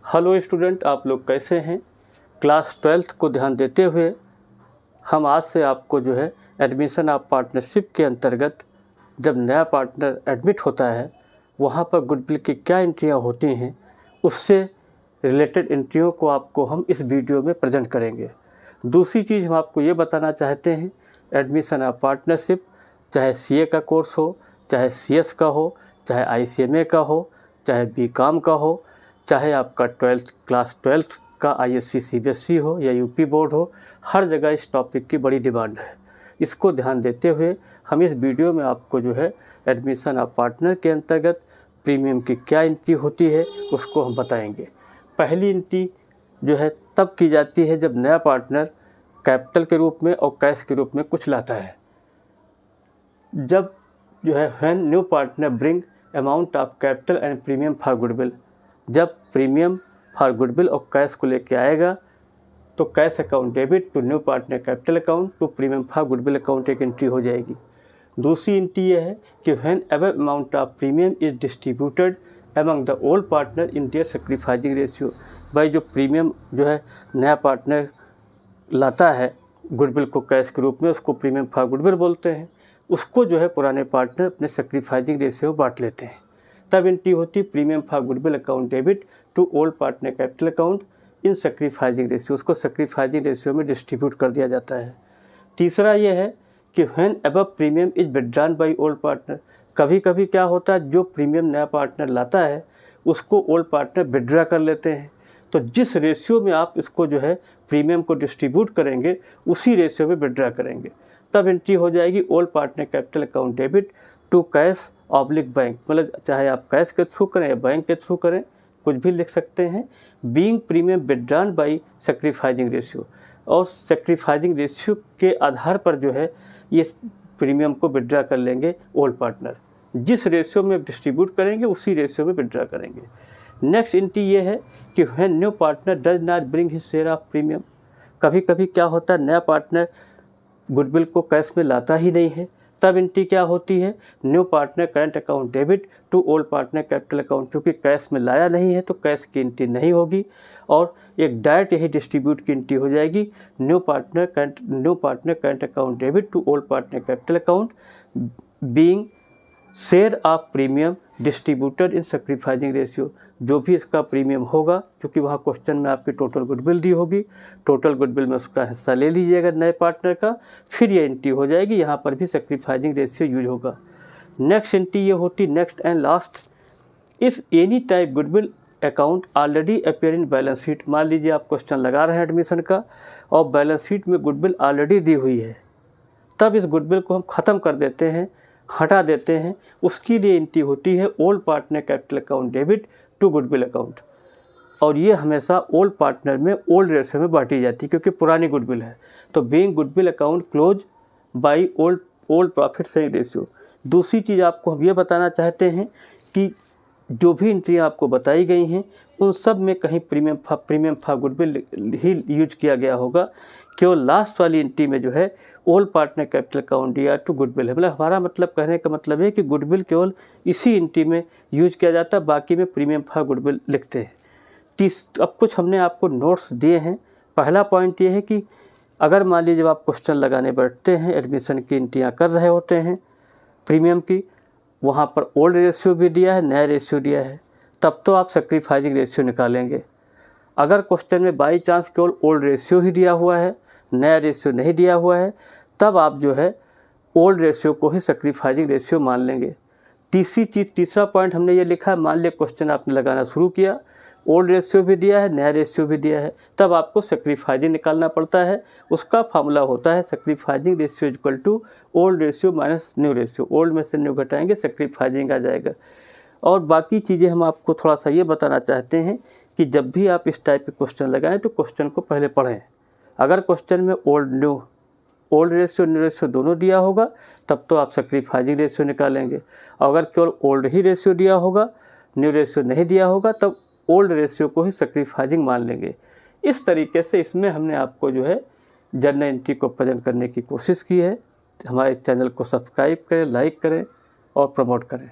Hello student, आप लोग कैसे हैं। क्लास 12th को ध्यान देते हुए हम आज से आपको एडमिशन ऑफ पार्टनरशिप के अंतर्गत जब नया पार्टनर एडमिट होता है वहाँ पर गुडविल की क्या एंट्रियाँ होती हैं उससे रिलेटेड एंट्रियों को आपको हम इस वीडियो में प्रेजेंट करेंगे। दूसरी चीज़ हम आपको ये बताना चाहते हैं, एडमिशन ऑफ पार्टनरशिप चाहे CA का कोर्स हो, चाहे CS का हो, चाहे ICMA का हो, चाहे BCom का हो, चाहे आपका क्लास 12th का ISC CBSE हो या UP बोर्ड हो, हर जगह इस टॉपिक की बड़ी डिमांड है। इसको ध्यान देते हुए हम इस वीडियो में आपको एडमिशन ऑफ पार्टनर के अंतर्गत प्रीमियम की क्या एंट्री होती है उसको हम बताएंगे। पहली एंट्री तब की जाती है जब नया पार्टनर कैपिटल के रूप में और कैश के रूप में कुछ लाता है। जब when new partner bring amount of capital and premium for goodwill, जब प्रीमियम फॉर गुडविल और कैश को लेके आएगा तो cash account debit to new partner capital account to premium for goodwill account एक एंट्री हो जाएगी। दूसरी एंट्री ये है कि when above amount of premium is distributed among the old partner in their sacrificing ratio. भाई जो प्रीमियम नया पार्टनर लाता है गुडविल को कैश के रूप में, उसको प्रीमियम फॉर गुडविल बोलते हैं। उसको पुराने पार्टनर अपने सैक्रिफाइसिंग रेशियो बांट लेते हैं। तब एंट्री होती है premium for goodwill account debit to old partner capital account in sacrificing ratio, उसको सैक्रिफाइसिंग रेशियो में डिस्ट्रीब्यूट कर दिया जाता है। तीसरा ये है कि when above premium is withdrawn by old partner, कभी कभी क्या होता है जो प्रीमियम नया पार्टनर लाता है उसको ओल्ड पार्टनर विथड्रॉ कर लेते हैं। तो जिस रेशियो में आप इसको प्रीमियम को डिस्ट्रीब्यूट करेंगे उसी रेशियो में विथड्रॉ करेंगे। तब एंट्री हो जाएगी old partner capital account debit to cash oblique bank, मतलब चाहे आप कैश के थ्रू करें या बैंक के थ्रू करें, कुछ भी लिख सकते हैं। Being premium withdrawn bye sacrificing ratio, और सैक्रिफाइसिंग रेशियो के आधार पर ये प्रीमियम को विथड्रॉ कर लेंगे ओल्ड पार्टनर। जिस रेशियो में डिस्ट्रीब्यूट करेंगे उसी रेशियो में विथड्रॉ करेंगे। नेक्स्ट एंट्री ये है कि when new partner does not bring his share of premium, कभी कभी क्या होता है नया पार्टनर गुडविल को कैश में लाता ही नहीं है। तब एंट्री क्या होती है new partner current account debit to old partner capital account, क्योंकि कैश में लाया नहीं है तो कैश की एंट्री नहीं होगी और एक डायरेक्ट यही डिस्ट्रीब्यूट की एंट्री हो जाएगी new partner current account debit to old partner capital account being share of premium distributed in sacrificing ratio. जो भी इसका प्रीमियम होगा, क्योंकि वहाँ क्वेश्चन में आपकी टोटल गुडविल दी होगी, टोटल गुडविल में उसका हिस्सा ले लीजिएगा नए पार्टनर का, फिर ये एंट्री हो जाएगी। यहाँ पर भी सैक्रिफाइसिंग रेशियो यूज होगा। नेक्स्ट एंट्री ये होती next and last, if any type goodwill account already appear in balance sheet. मान लीजिए आप क्वेश्चन लगा रहे हैं एडमिशन का और बैलेंस शीट में गुडविल ऑलरेडी दी हुई है, तब इस गुडविल को हम ख़त्म कर देते हैं, हटा देते हैं। उसके लिए एंट्री होती है old partner capital account debit to goodwill account, और ये हमेशा ओल्ड पार्टनर में ओल्ड रेशियो में बांटी जाती है क्योंकि पुरानी गुडविल है। तो being goodwill account close by old profit sharing ratio. दूसरी चीज़ आपको हम ये बताना चाहते हैं कि जो भी एंट्रियाँ आपको बताई गई हैं उन सब में कहीं premium for goodwill he use किया गया होगा। केवल लास्ट वाली एंट्री में ओल्ड पार्टनर कैपिटल अकाउंट दिया टू गुडविल है। मतलब हमारा कहने का मतलब है कि गुडविल केवल इसी एंट्री में यूज किया जाता है, बाकी में प्रीमियम फॉर गुडविल लिखते हैं। अब कुछ हमने आपको नोट्स दिए हैं। पहला पॉइंट ये है कि अगर मान लीजिए जब आप क्वेश्चन लगाने बैठते हैं, एडमिशन की एंट्रियाँ कर रहे होते हैं प्रीमियम की, वहाँ पर ओल्ड रेशियो भी दिया है, नया रेशियो दिया है, तब तो आप सैक्रिफाइसिंग रेशियो निकालेंगे। अगर क्वेश्चन में बाई चांस केवल ओल्ड रेशियो ही दिया हुआ है, नया रेशियो नहीं दिया हुआ है, तब आप ओल्ड रेशियो को ही सैक्रिफाइसिंग रेशियो मान लेंगे। तीसरा पॉइंट हमने ये लिखा है, मान लिया क्वेश्चन आपने लगाना शुरू किया, ओल्ड रेशियो भी दिया है, नया रेशियो भी दिया है, तब आपको सैक्रिफाइसिंग निकालना पड़ता है। उसका फार्मूला होता है sacrificing ratio equal to old ratio minus new ratio. Old में से न्यू घटाएंगे, सैक्रिफाइसिंग आ जाएगा। और बाकी चीज़ें हम आपको थोड़ा सा ये बताना चाहते हैं कि जब भी आप इस टाइप के क्वेश्चन लगाएं तो क्वेश्चन को पहले पढ़ें। अगर क्वेश्चन में ओल्ड रेशियो न्यू रेशियो दोनों दिया होगा तब तो आप सैक्रिफाइसिंग रेशियो निकालेंगे, और अगर केवल ओल्ड ही रेशियो दिया होगा, न्यू रेशियो नहीं दिया होगा, तब ओल्ड रेशियो को ही सैक्रिफाइसिंग मान लेंगे। इस तरीके से इसमें हमने आपको जनरल एंट्री को प्रेजेंट करने की कोशिश की है। हमारे चैनल को सब्सक्राइब करें, लाइक करें और प्रमोट करें।